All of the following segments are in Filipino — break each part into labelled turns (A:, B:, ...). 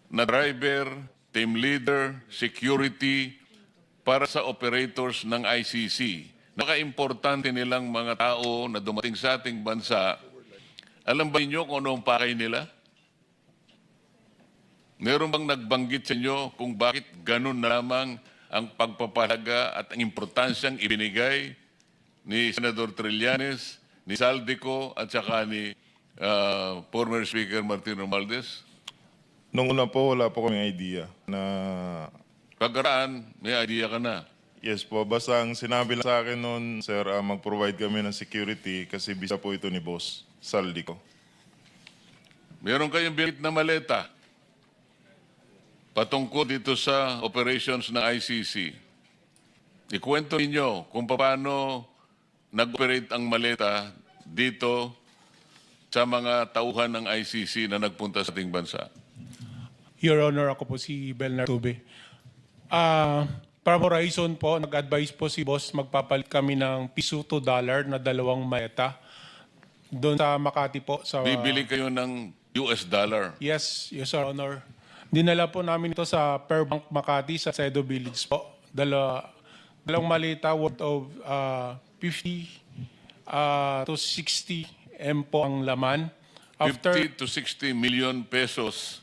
A: na driver, team leader, security para sa operators ng ICC. Naka-importante nilang mga tao na dumating sa ating bansa. Alam ba niyo kung ano ang pakay nila? Meron bang nagbanggit sa inyo kung bakit ganun na lamang ang pagpapahalaga at ang importansyang ibinigay ni Senador Trillanes, ni Saldico at saka ni former Speaker Martin Romualdez?
B: Nung una po, wala po kaming idea na...
A: Pagkaraan, may idea ka na.
B: Yes po, basta ang sinabi lang sa akin noon, sir, mag-provide kami ng security kasi bisa po ito ni Boss Saldico.
A: Meron kayong bilit na maleta patungkol dito sa operations ng ICC. Ikwento ninyo kung paano nag-operate ang maleta dito sa mga tauhan ng ICC na nagpunta sa ating bansa.
C: Your Honor, ako po si Belnar Tube. Para Horizon po, nag-advise po si Boss magpapalit kami ng piso to dollar na 2 maleta doon sa Makati po. Sa,
A: Bibili kayo ng US dollar.
C: Yes, Your Honor. Dinala po namin ito sa Per Bank Makati sa Sedo Village po. Dalawang maleta worth of 50 to 60 M po ang laman.
A: 50 to 60 million pesos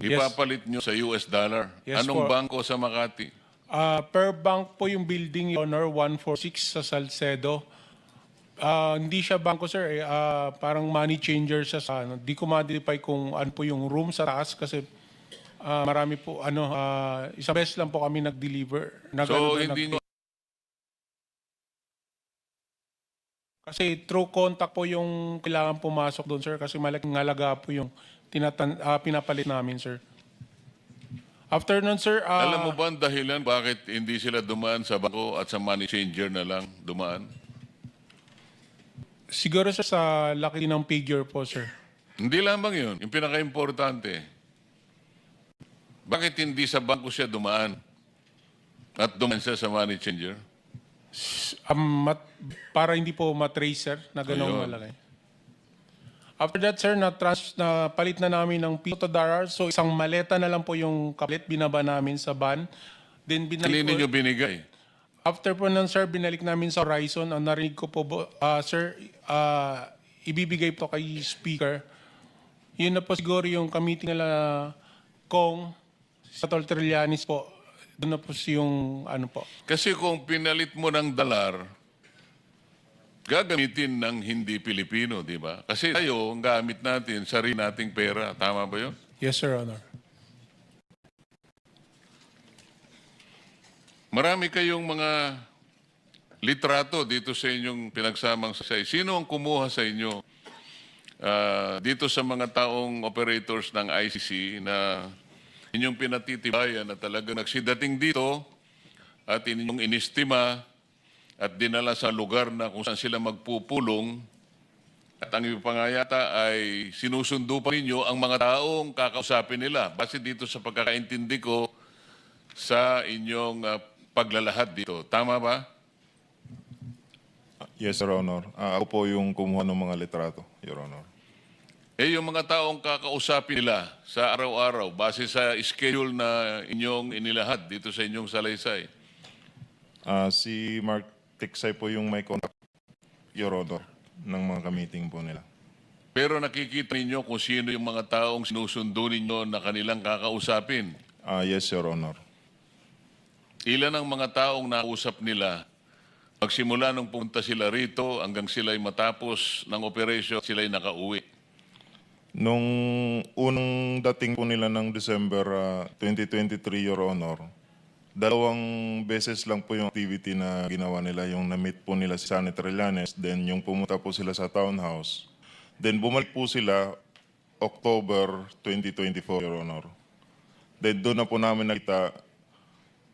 A: ipapalit nyo sa US dollar.
C: Yes,
A: Anong
C: po.
A: bangko sa Makati?
C: Per Bank po yung building, Your Honor, 146 sa Salcedo. Hindi siya bangko, sir. Parang money changer siya sa ano. Di ko ma-identify kung ano po yung room sa taas kasi marami po, isang beses lang po kami nag-deliver.
A: So, hindi nyo
C: Kasi through contact po yung kailangan pumasok doon, sir. Kasi malaking halaga po yung pinapalit namin, sir. After nun, sir...
A: alam mo ba ang dahilan bakit hindi sila dumaan sa bangko at sa money changer na lang dumaan?
C: Siguro, sir, sa laki ng figure po, sir.
A: Hindi lamang yun. Yung pinaka-importante. Bakit hindi sa bangko siya dumaan? At dumaan siya sa money changer?
C: Para hindi po matrace, sir, na ganong
A: Ayun.
C: malaki. After that, sir, na palit na namin ng piso to dollar. So, isang maleta na lang po yung kapalit, binaba namin sa van. Then,
A: Hindi nyo binigay.
C: after po nun, sir, binalik namin sa Horizon. Ang narinig ko po, sir, ibibigay po kay Speaker. Yun na po siguro yung kamiting nila Kong sa Trillanes po. Doon na po yung ano po.
A: Kasi kung pinalit mo ng dalar, gagamitin ng hindi Pilipino, di ba? Kasi tayo, ang gamit natin, sarili nating pera. Tama ba yun?
C: Yes, Sir, Honor.
A: Marami kayong mga litrato dito sa inyong pinagsamang sasay. Sino ang kumuha sa inyo dito sa mga taong operators ng ICC na inyong pinatitibayan na talaga nagsidating dito at inyong inistima at dinala sa lugar na kung saan sila magpupulong at ang iba pa nga yata ay sinusundo pa ninyo ang mga taong kakausapin nila. Base dito sa pagkakaintindi ko sa inyong paglalahad dito. Tama ba?
B: Yes, Your Honor. Ako po yung kumuha ng mga litrato, Your Honor.
A: Eh, yung mga taong kakausapin nila sa araw-araw, base sa schedule na inyong inilahad dito sa inyong salaysay.
B: Si Mark Tiksay po yung may contact, Your Honor, ng mga ka-meeting po nila.
A: Pero nakikita ninyo kung sino yung mga taong sinusundo ninyo na kanilang kakausapin.
B: Yes, Your Honor.
A: Ilan ang mga taong nausap nila magsimula nung pumunta sila rito hanggang sila'y matapos ng operasyon, sila'y nakauwi?
B: Nung unang dating po nila ng December 2023, Your Honor, 2 beses lang po yung activity na ginawa nila. Yung na-meet po nila si Senator Trillanes, then yung pumunta po sila sa townhouse. Then bumalik po sila October 2024, Your Honor. Then doon na po namin nakita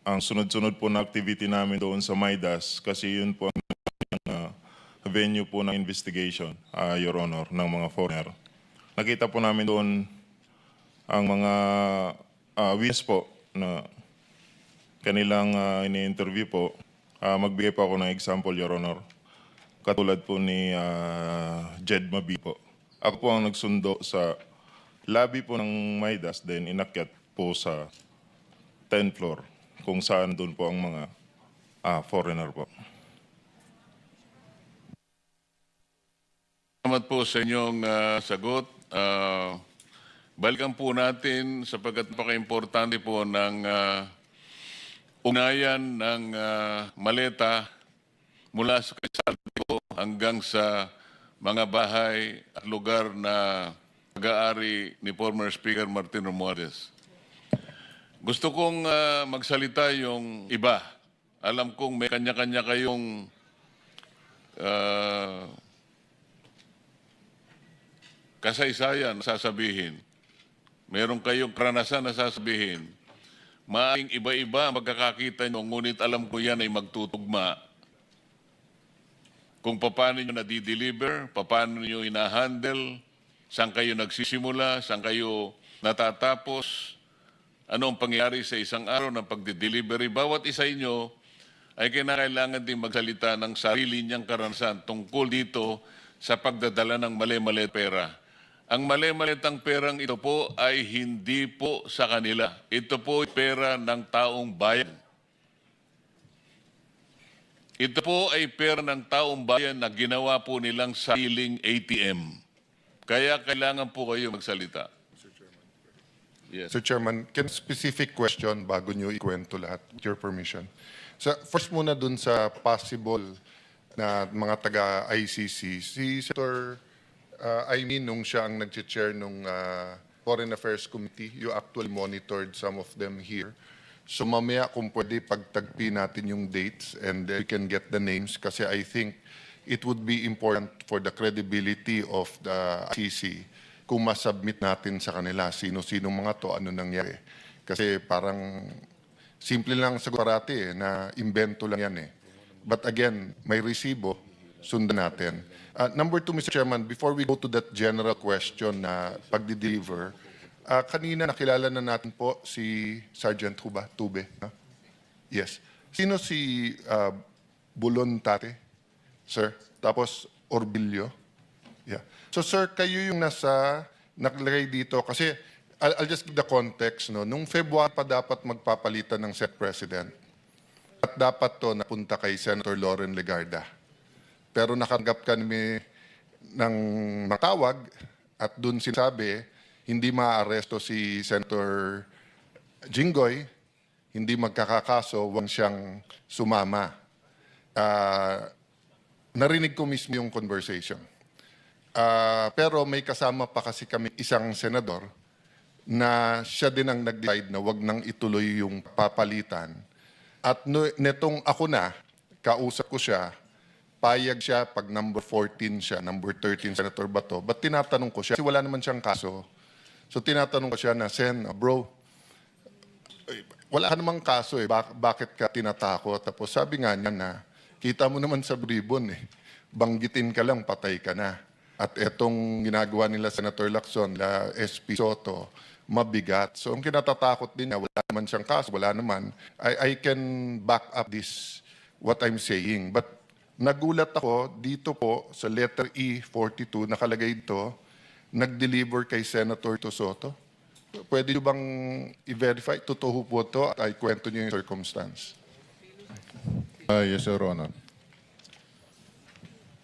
B: ang sunod-sunod po na activity namin doon sa Maidas kasi yun po ang venue po ng investigation, Your Honor, ng mga foreigner. Nakita po namin doon ang mga witness po na kanilang ini-interview po. Magbigay po ako ng example, Your Honor. Katulad po ni Jed Mabi po. Ako po ang nagsundo sa lobby po ng Midas, then inakyat po sa 10th floor kung saan doon po ang mga foreigner po.
A: Salamat po sa inyong sagot. Balikan po natin sapagkat napaka-importante po ng ugnayan ng maleta mula sa Saldo hanggang sa mga bahay at lugar na pag-aari ni former Speaker Martin Romualdez. Gusto kong magsalita yung iba. Alam kong may kanya-kanya kayong kasaysayan na sasabihin. Meron kayong karanasan na sasabihin. Maaaring iba-iba ang magkakakita nyo, ngunit alam ko yan ay magtutugma. Kung paano nyo nadideliver, paano nyo ina-handle, saan kayo nagsisimula, saan kayo natatapos, ano ang pangyayari sa isang araw ng pagdi-delivery. Bawat isa inyo ay kinakailangan din magsalita ng sarili niyang karanasan tungkol dito sa pagdadala ng mali-mali pera. Ang mali-malitang perang ito po ay hindi po sa kanila. Ito po ay pera ng taong bayan. Ito po ay pera ng taong bayan na ginawa po nilang sariling ATM. Kaya kailangan po kayo magsalita. Yes.
D: Sir Chairman, can specific question bago nyo ikwento lahat, with your permission. So, first muna dun sa possible na mga taga-ICC, si Senator Aimee, nung siya ang nag-chair nung Foreign Affairs Committee, you actually monitored some of them here. So mamaya kung pwede pagtagpi natin yung dates and we can get the names kasi I think it would be important for the credibility of the ICC kung masubmit natin sa kanila sino-sino mga to, ano nangyari. Kasi parang simple lang sagot parati na invento lang yan eh. But again, may resibo, sundan natin. Number two, Mr. Chairman, before we go to that general question na pagdi-deliver, kanina nakilala na natin po si Sergeant Tube. No? Yes. Sino si Bulon Tate? Sir? Tapos Orbilio? Yeah. So sir, kayo yung nakalagay dito kasi I'll just give the context. No? Nung February pa dapat magpapalitan ng Senate President at dapat to napunta kay Senator Loren Legarda. Pero nakatanggap kami ng matawag at dun sinasabi, hindi maaaresto si Senator Jinggoy, hindi magkakakaso, huwag siyang sumama. Narinig ko mismo yung conversation. Pero may kasama pa kasi kami isang senador na siya din ang nag-decide na huwag nang ituloy yung papalitan. At netong ako na, kausap ko siya, payag siya pag number 14 siya, number 13 Senator Bato. But tinatanong ko siya, kasi wala naman siyang kaso. So tinatanong ko siya na, Sen, bro, wala ka namang kaso eh, bakit ka tinatakot? Tapos sabi nga niya na, kita mo naman sa Bribon eh, banggitin ka lang, patay ka na. At etong ginagawa nila Senator Lacson, la SP Soto, mabigat. So ang kinatatakot din niya, wala naman siyang kaso, wala naman. I can back up this, what I'm saying. But nagulat ako dito po sa letter E42, nakalagay dito, nag-deliver kay Senator Soto. Pwede nyo bang i-verify? Totoo po ito at ay kwento nyo yung circumstance.
B: Yes, Your Honor.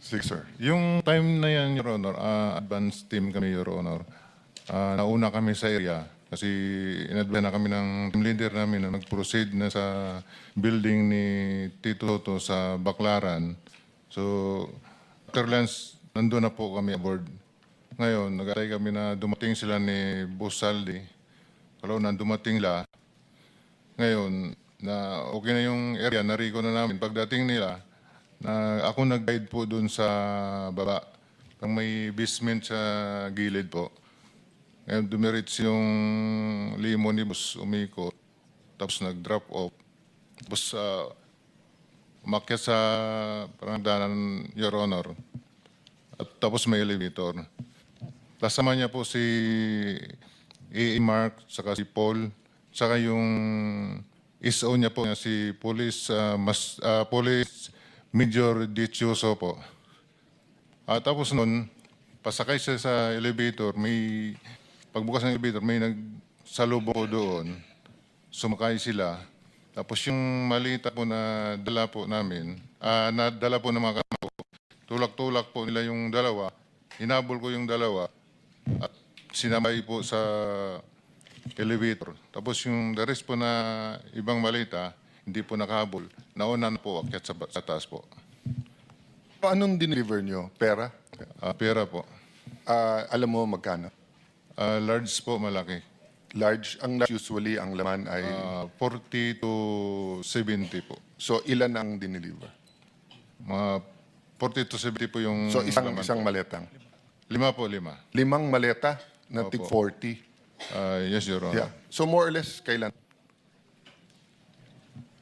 D: Sige, sir.
B: Yung time na yan, Your Honor, advance team kami, Your Honor. Nauna kami sa area kasi inadvance na kami ng team leader namin na nag-proceed na sa building ni Tito Soto sa Baclaran. So, after lunch, nandun na po kami aboard. Ngayon, nag-atay kami na dumating sila ni Boss Saldi. Kalau na dumating la, ngayon, na okay na yung area, nariko na namin. Pagdating nila, na ako nag-guide po dun sa baba. Pang may basement sa gilid po. Ngayon, dumiritz yung limo ni Boss umikot. Tapos nag-drop off. Tapos umakyat sa parangdanan, Your Honor. At tapos may elevator. Kasama niya po si A.A. Mark, saka si Paul, saka yung ISO niya po, si Police Major Dichuso po. Tapos nun, pasakay siya sa elevator, may
E: pagbukas ng elevator, may nagsalubong po doon. Sumakay sila. Tapos yung malita po na dala po namin, nadala po ng mga kasama ko, tulak-tulak po nila yung dalawa. Hinabol ko yung dalawa at sinabay po sa elevator. Tapos yung the rest po na ibang malita, hindi po nakahabol. Nauna na po akyat sa taas po.
D: Anong dineliver nyo? Pera?
E: Pera po.
D: Alam mo magkano?
E: Large po, malaki.
D: Large? Ang large usually, ang laman ay...
E: 40 to 70 po.
D: So, ilan ang dineliver?
E: Mga 40 to 70 po yung...
D: So,
E: laman
D: isang
E: po.
D: maletang.
E: 5 po, 5.
D: 5 maleta na tig
E: Opo.
D: 40.
E: Yes, Your Honor.
D: Yeah. So, more or less, kailan?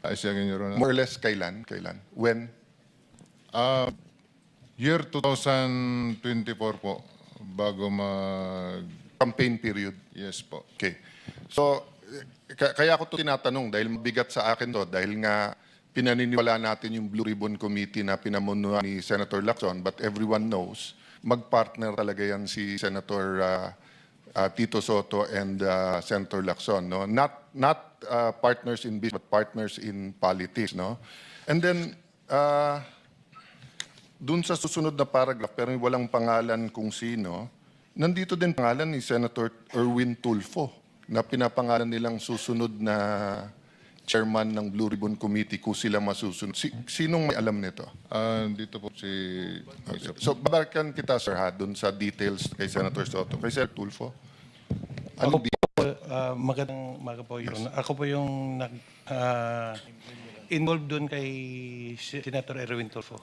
E: Again, Your Honor.
D: More or less, kailan? When?
E: Year 2024 po, bago mag...
D: Campaign period.
E: Yes po.
D: Okay. So, kaya ako to tinatanong dahil mabigat sa akin to dahil nga pinaniniwala natin yung Blue Ribbon Committee na pinamunuan ni Senator Lacson, but everyone knows magpartner talaga yan si Senator Tito Soto and Senator Lacson, no? Not partners in business but partners in politics, no? And then dun sa susunod na paragraph pero walang pangalan kung sino, nandito din pangalan ni Senator Erwin Tulfo na pinapangalan nilang susunod na chairman ng Blue Ribbon Committee kung sila masusunod. Sinong may alam nito?
E: Dito po si...
D: So, babalikan kita, sir, ha, dun sa details kay Senator Soto. Kay Senator Tulfo.
F: Ako po, magandang umaga po, Your Honor. Ako po yung involved doon kay Senator Erwin Tulfo.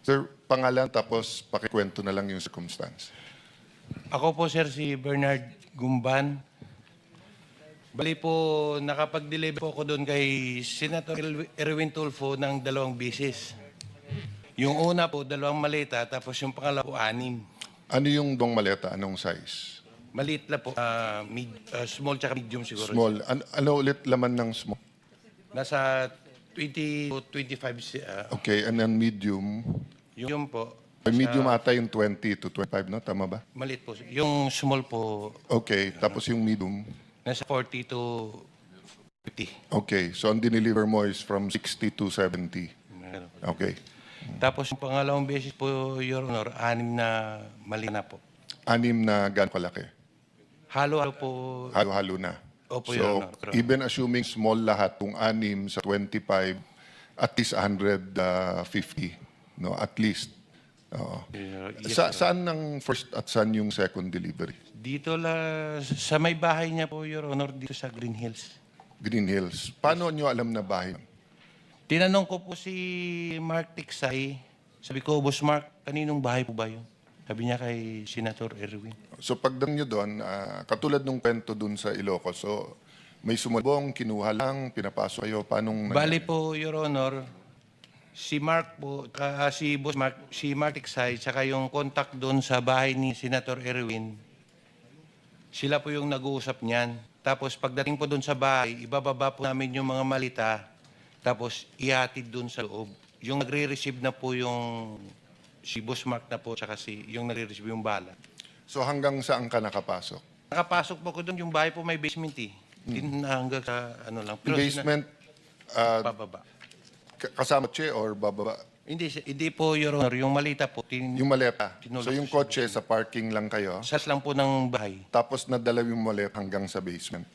D: Sir, pangalan tapos pakikwento na lang yung circumstance.
F: Ako po, sir, si Bernard Gumban. Bali po, nakapag-deliver po ako doon kay Senator Erwin Tulfo ng 2 bisis. Yung una po, 2 maleta, tapos yung pangalawa po, 6.
D: Ano yung dong maleta? Anong size?
F: Maliit lang po, small tsaka medium siguro.
D: Small. Ano ulit laman ng small?
F: Nasa 20 to 25.
D: Okay, and then medium.
F: Yung po,
D: Medium ata yung 20 to 25, no? Tama ba?
F: maliit po. Yung small po,
D: Okay, tapos yung medium.
F: nasa 40 to 50.
D: Okay, so ang dineliver mo is from 60 to 70.
F: Ganun po.
D: Okay.
F: Tapos yung pangalawang beses po, Your Honor, 6 na mali na po.
D: 6 na gano'ng kalaki?
F: Halo-halo po.
D: Halo-halo na.
F: Opo,
D: So,
F: Your Honor. Pero-
D: even assuming small lahat, kung 6 sa 25, at least 150, no? At least. Oo.
F: Yes,
D: Saan ang first at saan yung second delivery?
F: Dito sa may bahay niya po, Your Honor, dito sa Green Hills.
D: Green Hills. Paano nyo alam na bahay?
F: Tinanong ko po si Mark Tiksay. Sabi ko, Boss Mark, kaninong bahay po ba yun? Sabi niya kay Senator Erwin.
D: So pagdang nyo doon, katulad nung kwento doon sa Ilocos, so may sumulbong, kinuha lang, pinapasok kayo, paanong...
F: Bali po, Your Honor, si Mark po, si Boss Mark, si Mark Tiksay, tsaka yung contact doon sa bahay ni Senator Erwin, sila po yung nag-uusap niyan. Tapos pagdating po doon sa bahay, ibababa po namin yung mga malita, tapos ihatid doon sa loob. Yung nagre-receive na po yung si Boss Mark na po, tsaka yung nagre-receive yung bala.
D: So hanggang saan ka nakapasok?
F: Nakapasok po ko doon, yung bahay po may basement eh. Hanggang sa ano lang. Pero
D: Basement,
F: bababa.
D: kasama kotse or bababa?
F: Hindi po, Your Honor. Yung malita po,
D: Yung maleta.
F: Tinulak
D: So yung kotse sa parking lang kayo,
F: sas lang po ng bahay.
D: tapos nadala yung maleta hanggang sa basement.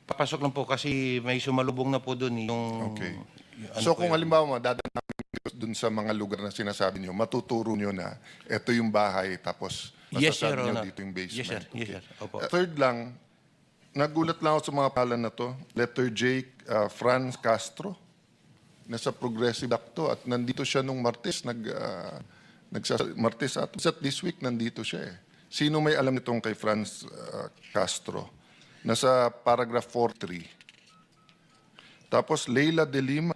F: Papasok lang po kasi may sumalubong na po doon eh, yung...
D: Okay.
F: yung ano
D: So
F: po
D: kung
F: yun.
D: halimbawa dadaan namin dun sa mga lugar na sinasabi nyo, matuturo nyo na ito yung bahay tapos
F: Yes,
D: masasabi
F: Your
D: nyo
F: Honor.
D: dito yung basement.
F: Yes, sir. Yes, sir. Opo.
D: Third lang, nagulat lang ako sa mga pangalan na to. Letter J, Franz Castro. Nasa Progressive Act to at nandito siya nung Martes. Martes at this week nandito siya eh. Sino may alam nitong kay Franz Castro? Nasa paragraph 43. Tapos Leila de Lima.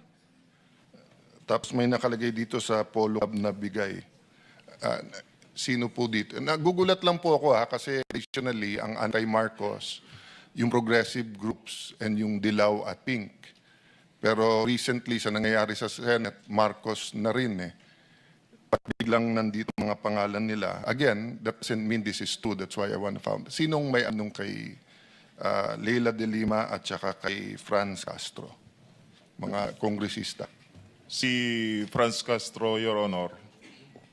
D: Tapos may nakalagay dito sa Polo Club na bigay. Sino po dito? Nagugulat lang po ako kasi traditionally ang anti-Marcos, yung progressive groups and yung Dilaw at Pink. Pero recently sa nangyayari sa Senate, Marcos na rin eh. Pag biglang nandito mga pangalan nila, again, that doesn't mean this is true. That's why I want to found. Sinong may anong kay Leila de Lima at saka kay Franz Castro? Mga kongresista.
B: Si Franz Castro, Your Honor,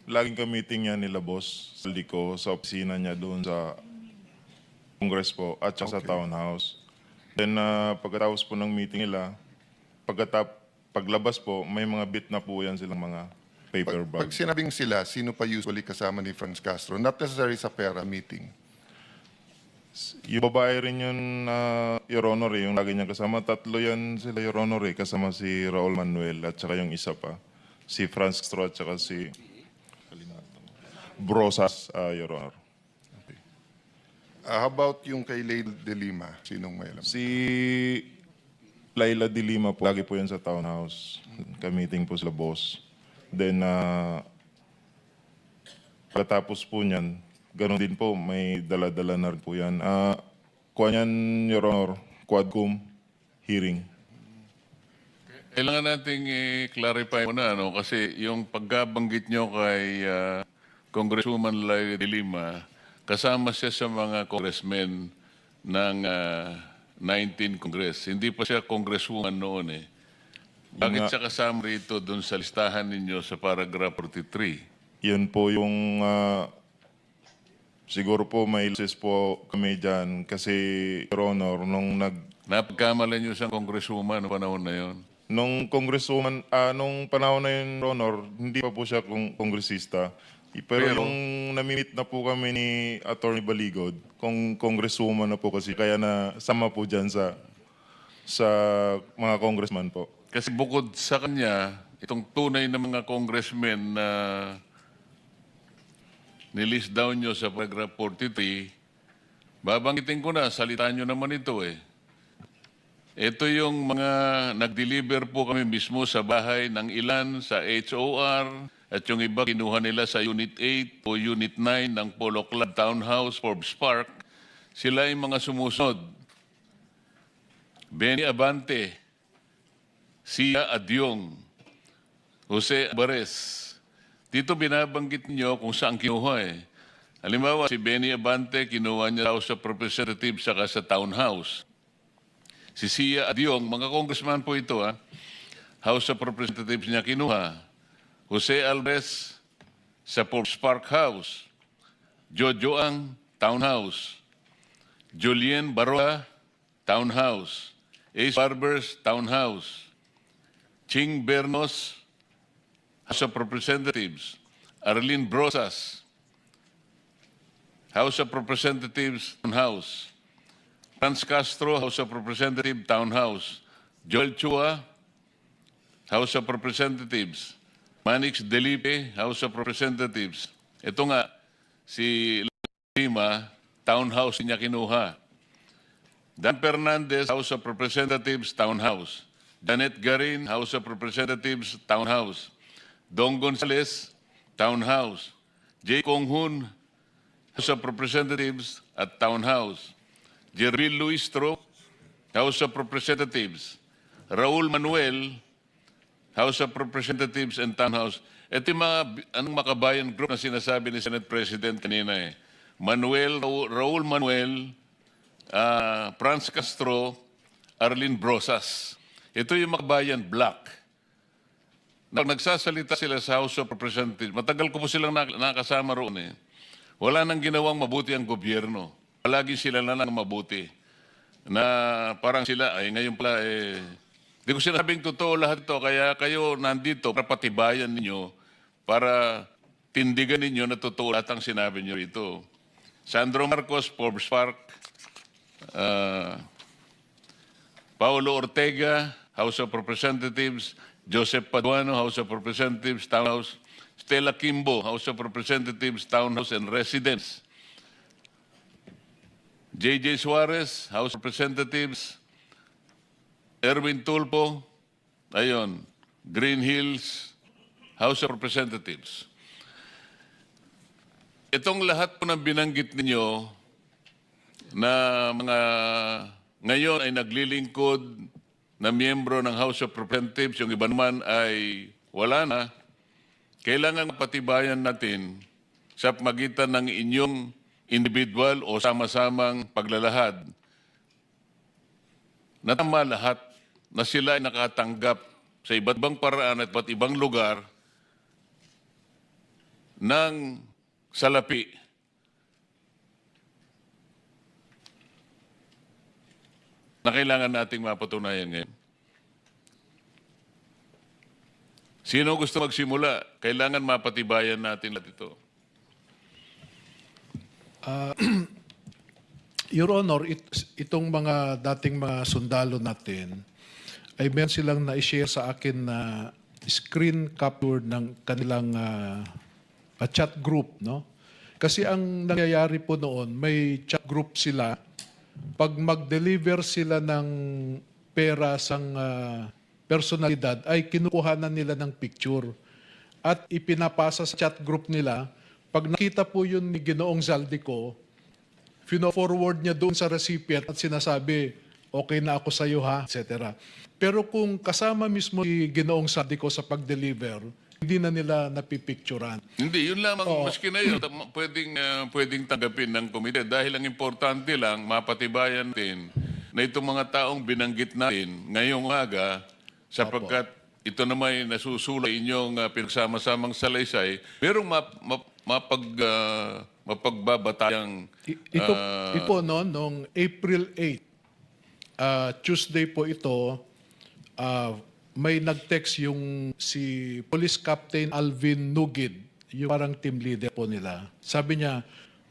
B: laging ka-meeting niya nila boss sa Lico, sa opisina niya doon sa Congress po at saka sa townhouse. Then pagkatapos po ng meeting nila, paglabas po, may mga bit na po yan silang mga paper
D: Pag
B: bag.
D: sinabing sila, sino pa usually kasama ni Franz Castro? Not necessarily sa pera meeting.
B: Yung babae rin yun, Your Honor, yung lagi niya kasama. Tatlo yan sila, Your Honor, kasama si Raul Manuel at saka yung isa pa. Si Franz Castro at saka si Brosas, Your Honor.
D: How about yung kay Leila de Lima? Sinong may alam?
B: Si Laila de Lima po, lagi po yan sa townhouse. Ka-meeting po sila boss. Then, pagkatapos po niyan, ganoon din po, may dala-dala na rin po yan. Kuha niyan, Your Honor, Quadcom hearing.
A: Kailangan nating i-clarify muna, ano, kasi yung pagkabanggit nyo kay Congresswoman Laila de Lima, kasama siya sa mga congressmen ng 19 Congress. Hindi pa siya congresswoman noon eh. Bakit siya kasama rito doon sa listahan ninyo sa paragraph 43?
B: Yun po yung, siguro po may lisis po kami dyan kasi, Your Honor,
A: Napagkamalan nyo siyang congresswoman noong panahon na yon.
B: nung congresswoman, nung panahon na yun, Your Honor, hindi pa po siya kongresista. Pero yung namimit na po kami ni Attorney Baligod, kung congresswoman na po kasi, kaya na sama po dyan sa mga congressman po.
A: Kasi bukod sa kanya, itong tunay na mga congressmen na nilist down nyo sa paragraph 43, babanggitin ko na, salitaan nyo naman ito eh. Ito yung mga nag-deliver po kami mismo sa bahay ng ilan sa HOR at yung iba kinuha nila sa Unit 8 o Unit 9 ng Polo Club Townhouse, Forbes Park. Sila yung mga sumusunod. Benny Abante, Sia Adyong, Jose Alvarez. Dito binabanggit niyo kung saan kinuha eh. Halimbawa, si Benny Abante, kinuha niya sa House of Representatives saka sa Townhouse. Si Sia Adyong, mga congressman po ito ha, House of Representatives niya kinuha. Jose Alvarez sa Forbes Park House. Jojo Ang, Townhouse. Julien Barola, Townhouse. Ace Barbers, Townhouse. Ching Bernos, House of Representatives. Arlene Brosas, House of Representatives, Townhouse. Franz Castro, House of Representatives, Townhouse. Joel Chua, House of Representatives. Manix Delipe, House of Representatives. Ito nga, si Lima, Townhouse niya kinuha. Dan Fernandez, House of Representatives, Townhouse. Janet Garin, House of Representatives, Townhouse. Dong Gonzales, Townhouse. J. Konghun, House of Representatives at Townhouse. Jervil Luistro, House of Representatives. Raul Manuel, House of Representatives and Townhouse. Ito yung mga makabayan group na sinasabi ni Senate President kanina eh. Raul Manuel, Franz Castro, Arlene Brosas. Ito yung makabayan block. Nagsasalita sila sa House of Representatives. Matagal ko po silang nakasama roon eh. Wala nang ginawang mabuti ang gobyerno. Palagi sila na lang mabuti. Na parang sila, ay ngayon pala eh, di ko sinabing totoo lahat ito, kaya kayo nandito para patibayan ninyo, para tindigan ninyo na totoo lahat ang sinabi nyo rito. Sandro Marcos, Forbes Park, Paulo Ortega, House of Representatives, Joseph Paduano, House of Representatives, Townhouse, Stella Kimbo, House of Representatives, Townhouse and Residence, J.J. Suarez, House of Representatives, Erwin Tulpo, ayun, Green Hills, House of Representatives. Itong lahat po ng binanggit ninyo na mga ngayon ay naglilingkod na miyembro ng House of Representatives, yung iba naman ay wala na, kailangan patibayan natin sa pagitan ng inyong individual o sama-samang paglalahad na tama lahat na sila ay nakatanggap sa iba't ibang paraan at iba't ibang lugar ng salapi na kailangan nating mapatunayan ngayon. Sino gusto magsimula? Kailangan mapatibayan natin lahat ito.
G: Your Honor, itong mga dating mga sundalo natin ay meron silang na-share sa akin na screen capture ng kanilang chat group, no? Kasi ang nangyayari po noon, may chat group sila. Pag mag-deliver sila ng pera sa personalidad, ay kinukuhanan nila ng picture at ipinapasa sa chat group nila. Pag nakita po yun ni Ginoong Zaldico, fino-forward niya doon sa recipient at sinasabi, okay na ako sa iyo ha, etc. Pero kung kasama mismo si Ginoong Zaldico sa pag-deliver, hindi na nila napipicturan.
A: Hindi, yun lamang, maski na yun, pwedeng tanggapin ng komite dahil ang importante lang, mapatibayan natin na itong mga taong binanggit natin ngayong umaga, sapagkat ito naman ay nasusulay inyong pinagsama-samang salaysay, merong mapagbabatayang...
G: Ito no, noong April 8, Tuesday po ito, may nag-text yung si Police Captain Alvin Nugid, yung parang team leader po nila. Sabi niya,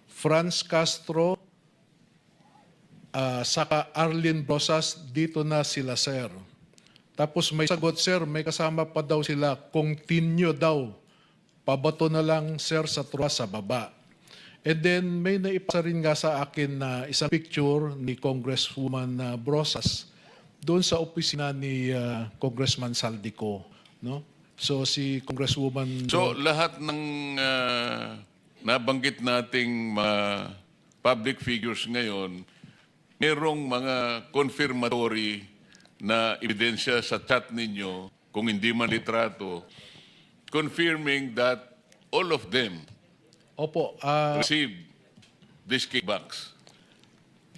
G: Franz Castro, saka Arlene Brosas, dito na sila, sir. Tapos may sagot, sir, may kasama pa daw sila, continue daw. Pabato na lang, sir, sa truwa sa baba. And then may naipasa rin nga sa akin na isang picture ni Congresswoman Brosas doon sa opisina ni Congressman Saldico, no? So si Congresswoman...
A: So lahat ng nabanggit nating public figures ngayon, merong mga confirmatory na ebidensya sa chat ninyo, kung hindi man litrato, confirming that all of them
G: Opo,
A: receive these kickbacks.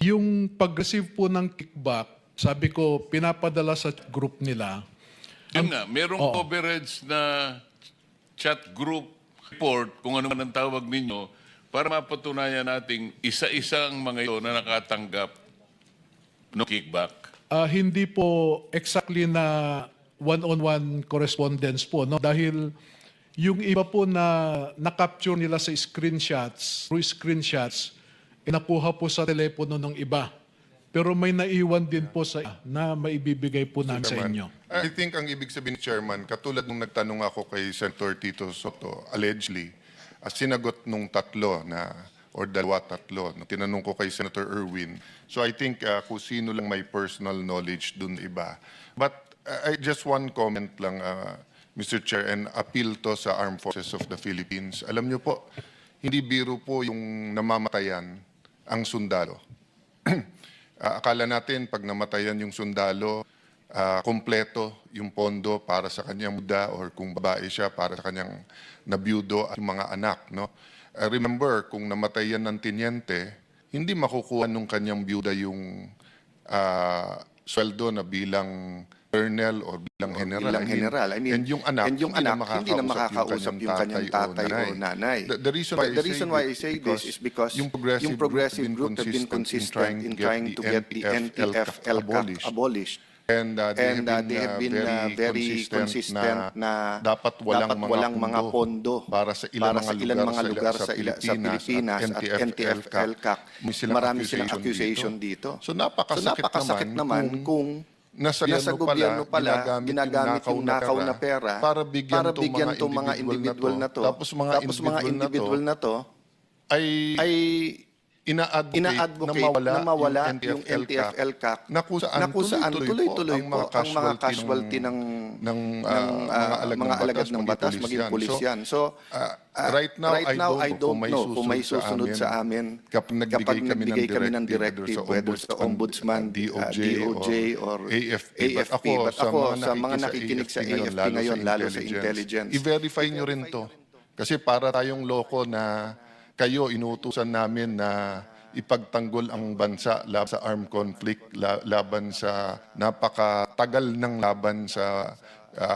G: yung pag-receive po ng kickback, sabi ko, pinapadala sa group nila.
A: Yun nga, merong coverage na chat group report, kung ano man ang tawag ninyo, para mapatunayan nating isa-isang mga ito na nakatanggap ng kickback.
G: Hindi po exactly na one-on-one correspondence po, no? Dahil yung iba po na na-capture nila sa screenshots, through screenshots, nakuha po sa telepono ng iba. Pero may naiwan din po sa na maibibigay po namin sa inyo.
D: I think ang ibig sabihin, Chairman, katulad nung nagtanong ako kay Senator Tito Soto, allegedly, sinagot nung tatlo or tatlo, na tinanong ko kay Senator Erwin. So I think kung sino lang may personal knowledge dun iba. But I just one comment lang, Mr. Chair, and appeal to sa Armed Forces of the Philippines. Alam niyo po, hindi biro po yung namamatayan ang sundalo. Akala natin pag namatayan yung sundalo, kompleto yung pondo para sa kanyang muda or kung babae siya para sa kanyang nabiyudo at yung mga anak. No? Remember, kung namatayan ng tiniente, hindi makukuha nung kanyang biyuda yung sweldo na bilang colonel or bilang general.
H: And yung anak hindi na makakausap yung kanyang tatay o nanay.
D: The reason why I say
H: this is because
D: yung progressive group have been consistent in trying to get the NTF-ELCAC abolished. And they have been very consistent na dapat walang mga pondo para sa ilang mga lugar sa Pilipinas at NTF-ELCAC. Marami silang accusation dito. So napakasakit naman kung nasa gobyerno pala ginagamit yung nakaw na pera para bigyan itong mga individual na to. Tapos mga individual na to ay ina-advocate na mawala yung NTFL CAC
H: na kung saan tuloy-tuloy po ang mga casualty ng mga alagad ng batas, maging pulis yan. So,
D: right now, I don't know kung may susunod sa amin
E: kapag
D: nagbigay kami ng directive, whether sa Ombudsman, DOJ, or AFP. But ako, sa mga nakikinig sa AFP ngayon, lalo sa intelligence,
E: i-verify nyo rin to. Kasi para tayong loko na kayo inuutusan namin na ipagtanggol ang bansa laban sa armed conflict, laban sa napakatagal ng laban sa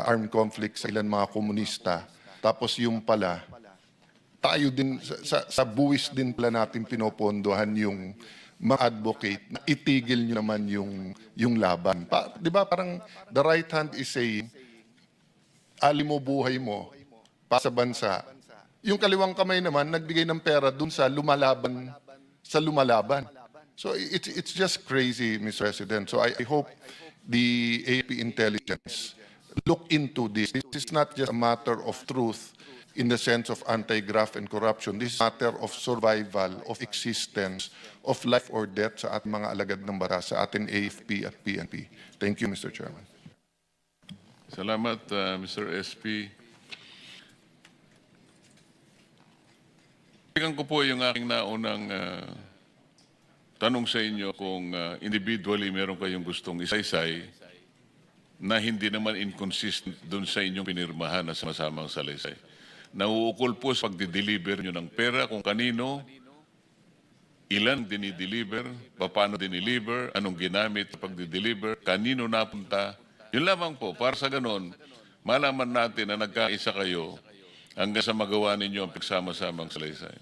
E: armed conflict sa ilan mga komunista. Tapos yung pala, tayo din, sa buwis din pala natin pinopondohan yung mga advocate na itigil nyo naman yung laban. Di ba parang the right hand is saying, ali mo buhay mo para sa bansa. Yung kaliwang kamay naman, nagbigay ng pera dun sa lumalaban. So it's just crazy, Mr. President. So I hope the AP intelligence look into this. This is not just a matter of truth in the sense of anti-graft and corruption. This is a matter of survival, of existence, of life or death sa ating mga alagad ng batas, sa ating AFP at PNP. Thank you, Mr. Chairman.
A: Salamat, Mr. SP. Bigyan ko po yung aking naunang tanong sa inyo kung individually meron kayong gustong isaysay na hindi naman inconsistent dun sa inyong pinirmahan na masamang salaysay. Nauukol po sa pagdi-deliver nyo ng pera kung kanino, ilan dinideliver, paano dinideliver, anong ginamit sa pagdi-deliver, kanino napunta. Yun lamang po, para sa ganon, malaman natin na nagkaisa kayo hanggang sa magawa ninyo ang pagsama-samang salaysay.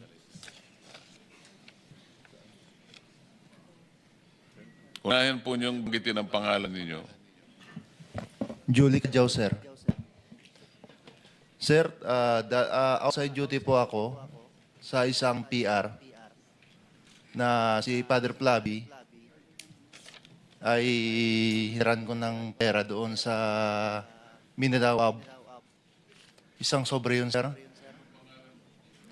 A: Unahin po niyong banggitin ang pangalan ninyo.
I: Julie Cadjao, sir. Sir, outside duty po ako sa isang PR na si Father Flavi ay hiran ko ng pera doon sa Mindanao. Isang sobre yun, sir.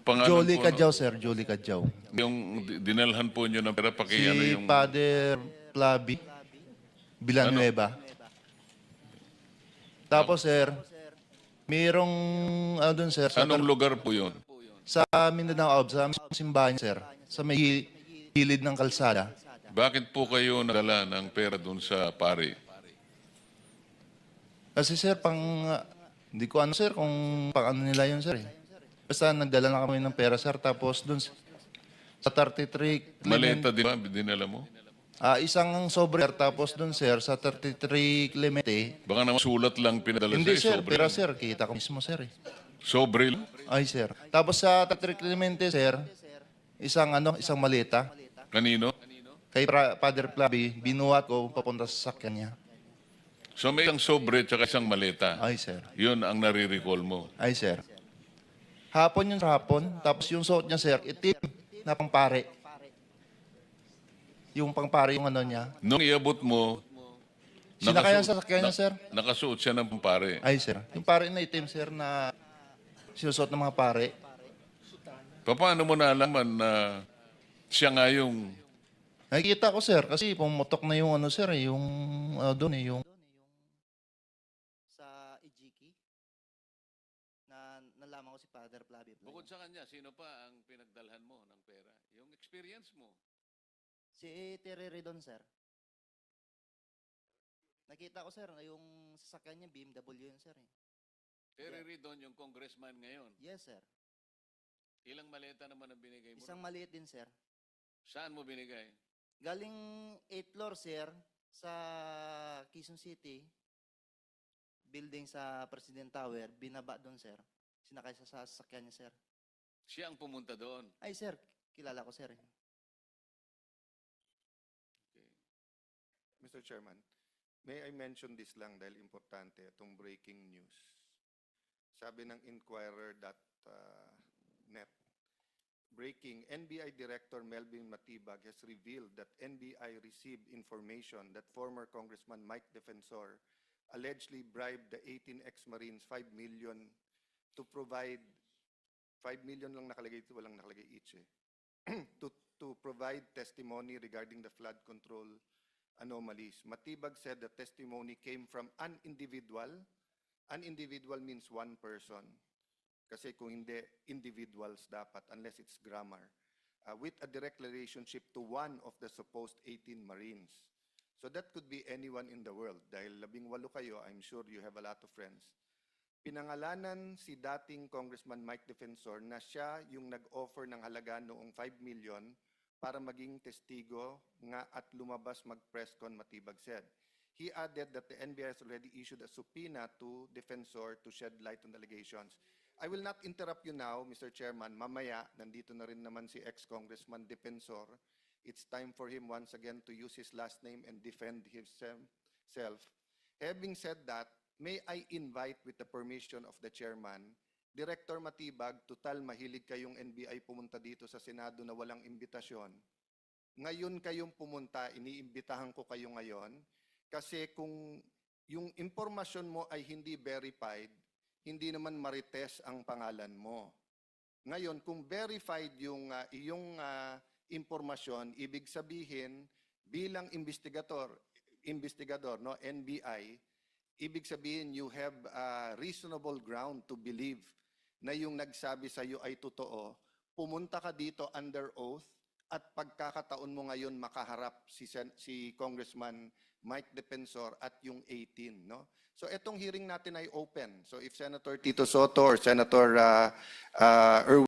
A: Pangalan
I: Jolie
A: po,
I: Cadjao, sir. Jolie Cadjao.
A: yung dinalhan po niyo ng pera,
I: Si
A: ano yung...
I: Father Flavi Villanueva. Tapos, sir, mayroong, doon, sir, sa,
A: Anong lugar po yun?
I: sa Mindanao, sa mismong simbahan, sir, sa may gilid ng kalsada.
A: Bakit po kayo nadala ng pera doon sa pari?
I: Kasi, sir, hindi ko ano, sir, kung pang ano nila yun, sir. Basta nagdala na kami ng pera, sir, tapos doon sa 33
A: Maleta, di ba? Dinala mo?
I: isang sobre, sir, tapos doon, sir, sa 33 Clemente.
A: Baka naman sulat lang pinadala
I: Hindi,
A: sa'yo,
I: sir,
A: sobre
I: pero,
A: lang.
I: sir, kita ko mismo, sir, eh.
A: Sobre lang?
I: Ay, sir. Tapos sa 33 Clemente, sir, isang maleta.
A: Kanino?
I: Kay Father Flavi, binuhat ko papunta sa sakyan niya.
A: So may isang sobre at isang maleta.
I: Ay, sir.
A: Yun ang nare-recall mo.
I: Ay, sir. Hapon yun sa hapon. Tapos yung suot niya, sir, itim na pangpare. Yung pangpare yung ano niya.
A: Nung iabot mo,
I: Sinakayan sa sakyan niya, sir.
A: nakasuot siya ng pampare.
I: Ay, sir. Yung pare na itim, sir, na sinusuot ng mga pare.
A: Paano mo nalaman na siya nga yung...
I: Nakikita ko, sir, kasi pumutok na yung ano, sir, yung doon, yung...
J: Sa Ijiki, na nalaman ko si Father Flavi.
A: Bukod sa kanya, sino pa ang pinagdalhan mo ng pera? Yung experience mo.
J: Si Terry Redon, sir. Nakita ko, sir, na yung sasakyan niya, BMW yun, sir.
A: Terry Ridon, yung congressman ngayon.
J: Yes, sir.
A: Ilang maleta naman ang binigay mo?
J: Isang maliit din, sir.
A: Saan mo binigay?
J: Galing 8th floor, sir, sa Quezon City, building sa President Tower, binaba doon, sir. Sinakay sa sasakyan niya, sir.
A: Siya ang pumunta doon.
J: Ay, sir, kilala ko, sir.
D: Mr. Chairman, may I mention this lang dahil importante itong breaking news. Sabi ng Inquirer.net, breaking, NBI Director Melvin Matibag has revealed that NBI received information that former Congressman Mike Defensor allegedly bribed the 18 ex-Marines 5 million to provide, 5 million lang nakalagay ito, walang nakalagay each to
H: to provide testimony regarding the flood control anomalies. Matibag said the testimony came from an individual. An individual means one person. Kasi kung hindi, individuals dapat, unless it's grammar. With a direct relationship to one of the supposed 18 Marines. So that could be anyone in the world. Dahil 18 kayo, I'm sure you have a lot of friends. Pinangalanan si dating Congressman Mike Defensor na siya yung nag-offer ng halaga noong 5 million para maging testigo nga at lumabas mag-presscon, Matibag said. He added that the NBI has already issued a subpoena to Defensor to shed light on the allegations. I will not interrupt you now, Mr. Chairman. Mamaya, nandito na rin naman si ex-Congressman Defensor. It's time for him once again to use his last name and defend himself. Having said that, may I invite, with the permission of the chairman, Director Matibag, total mahilig kayong NBI pumunta dito sa Senado na walang imbitasyon. Ngayon kayong pumunta, iniimbitahan ko kayo ngayon, kasi kung yung impormasyon mo ay hindi verified, hindi naman marites ang pangalan mo. Ngayon, kung verified yung iyong impormasyon, ibig sabihin, bilang investigador, no, NBI, ibig sabihin, you have reasonable ground to believe na yung nagsabi sa iyo ay totoo. Pumunta ka dito under oath at pagkakataon mo ngayon makaharap si Congressman Mike Defensor at yung 18. No? So itong hearing natin ay open. So if Senator Tito Soto or Senator Erwin